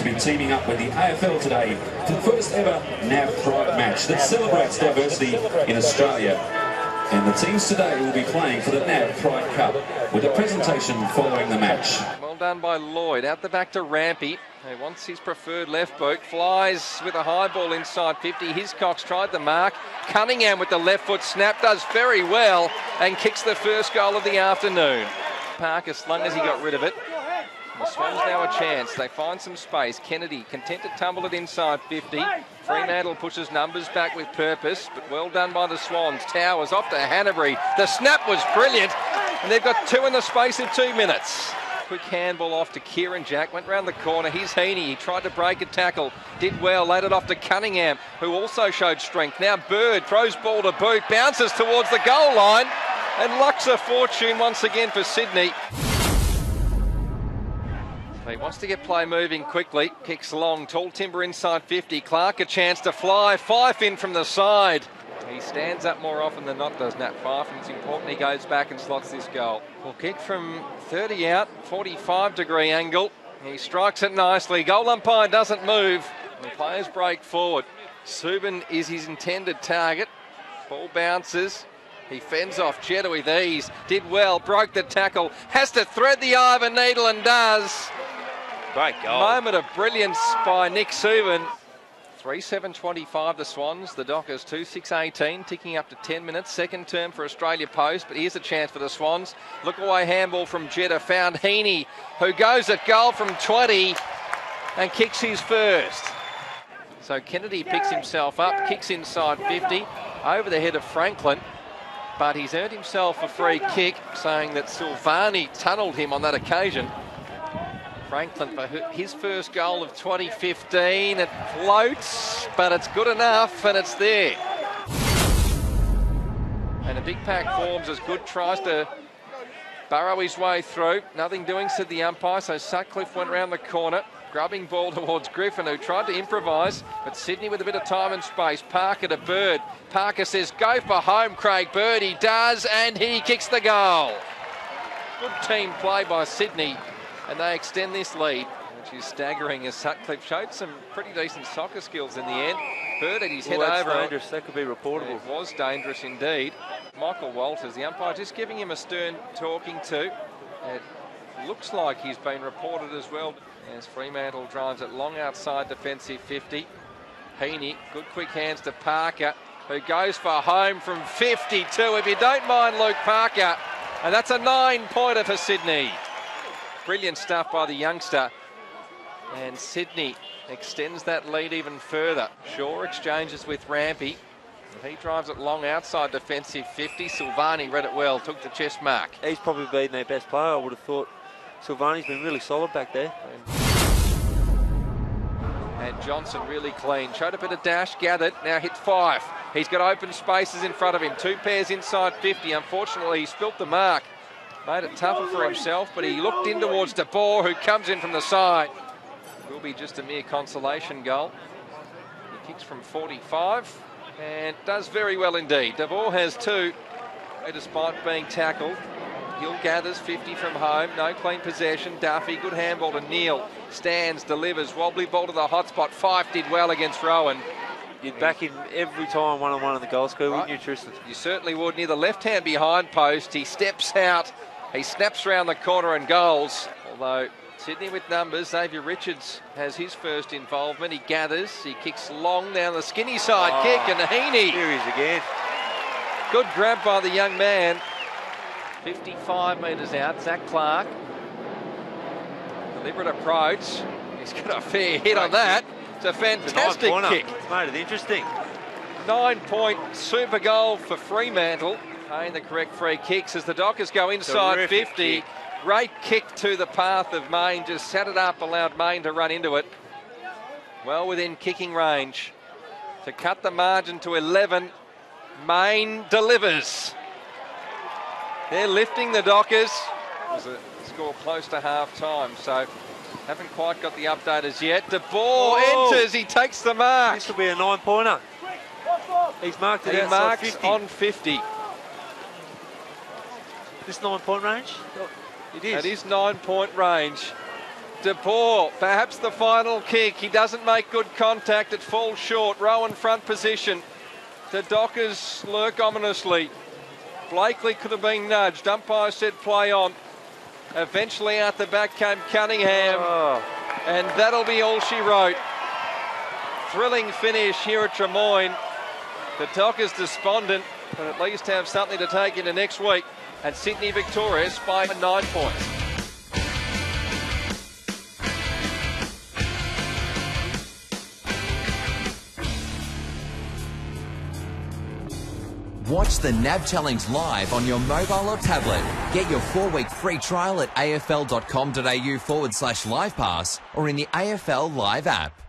be teaming up with the AFL today for the first ever NAB Pride match that celebrates diversity in Australia. And the teams today will be playing for the NAB Pride Cup with a presentation following the match. Well done by Lloyd. Out the back to Rampy, who wants his preferred left boot. Flies with a high ball inside 50. Hiscox tried the mark. Cunningham with the left foot snap does very well and kicks the first goal of the afternoon. Parker slung as he got rid of it. The Swans now a chance. They find some space. Kennedy content to tumble it inside 50. Fremantle pushes numbers back with purpose, but well done by the Swans. Towers off to Hanbury. The snap was brilliant, and they've got two in the space of 2 minutes. Quick handball off to Kieran Jack, went round the corner. Here's Heaney. He tried to break a tackle, did well, laid it off to Cunningham, who also showed strength. Now Bird throws ball to boot, bounces towards the goal line, and lucks a fortune once again for Sydney. He wants to get play moving quickly. Kicks long, tall timber inside 50. Clark a chance to fly. Fife in from the side. He stands up more often than not, does Nat Fife, and it's important he goes back and slots this goal. Well, kick from 30 out, 45-degree angle. He strikes it nicely. Goal umpire doesn't move. The players break forward. Subin is his intended target. Ball bounces. He fends off Jetta with ease. Did well, broke the tackle. Has to thread the eye of a needle and does. Great goal. Moment of brilliance by Nick Subin. 3:7.25 the Swans. The Dockers 2:6.18, ticking up to 10 minutes. Second term for Australia Post, but here's a chance for the Swans. Look away handball from Jetta. Found Heaney, who goes at goal from 20 and kicks his first. So Kennedy picks himself up, kicks inside 50, over the head of Franklin. But he's earned himself a free kick, saying that Silvani tunnelled him on that occasion. Franklin for his first goal of 2015. It floats, but it's good enough, and it's there. And a big pack forms as Good tries to burrow his way through. Nothing doing, said the umpire, so Sutcliffe went round the corner. Grubbing ball towards Griffin, who tried to improvise, but Sydney with a bit of time and space. Parker to Bird. Parker says, go for home, Craig Bird. He does, and he kicks the goal. Good team play by Sydney, and they extend this lead, which is staggering as Sutcliffe showed some pretty decent soccer skills in the end. Bird had his head over. Dangerous. That could be reportable. It was dangerous indeed. Michael Walters, the umpire, just giving him a stern talking to. It looks like he's been reported as well. As Fremantle drives it long outside defensive 50. Heaney, good quick hands to Parker, who goes for home from 52. If you don't mind Luke Parker, and that's a 9-pointer for Sydney. Brilliant stuff by the youngster. And Sydney extends that lead even further. Shaw exchanges with Rampy. He drives it long outside defensive 50. Silvani read it well, took the chest mark. He's probably been their best player, I would have thought. Silvani's been really solid back there. And Johnson really clean. Showed a bit of dash, gathered, now hit 5. He's got open spaces in front of him. 2 pairs inside 50. Unfortunately, he spilt the mark. Made it tougher for himself, but he looked in towards De Boer, who comes in from the side. Will be just a mere consolation goal. He kicks from 45 and does very well indeed. De Boer has 2, despite being tackled. Gill gathers 50 from home, no clean possession. Duffy, good handball to Neal. Stands, delivers, wobbly ball to the hot spot. Fife did well against Rowan. You'd back him every time one-on-one in the goal square, wouldn't you, Tristan? You certainly would. Near the left-hand behind post, he steps out, he snaps round the corner and goals. Although Sydney with numbers, Xavier Richards has his first involvement. He gathers, he kicks long down the skinny side kick, and Heaney. Here he is again. Good grab by the young man. 55 metres out, Zach Clark. Deliberate approach. He's got a fair hit on that. It's a fantastic kick. It's made it interesting. 9-point super goal for Fremantle. Paying the correct free kicks as the Dockers go inside. Terrific 50. Kick. Great kick to the path of Main. Just set it up, allowed Main to run into it. Well within kicking range. To cut the margin to 11, Main delivers. They're lifting the Dockers. There's a score close to half-time, so haven't quite got the update as yet. De Boer enters, he takes the mark. This will be a 9-pointer. He's marked it outside marks 50. On 50. This 9-point range? It is. It is 9-point range. DePaul, perhaps the final kick. He doesn't make good contact. It falls short. Rowan front position. The Dockers lurk ominously. Blakely could have been nudged. Umpire said play on. Eventually out the back came Cunningham. And that'll be all she wrote. Thrilling finish here at Tremoyne. The Dockers despondent, but at least have something to take into next week. And Sydney victorious by 9 points. Watch the NAB Challenge live on your mobile or tablet. Get your 4-week free trial at afl.com.au/livepass or in the AFL Live app.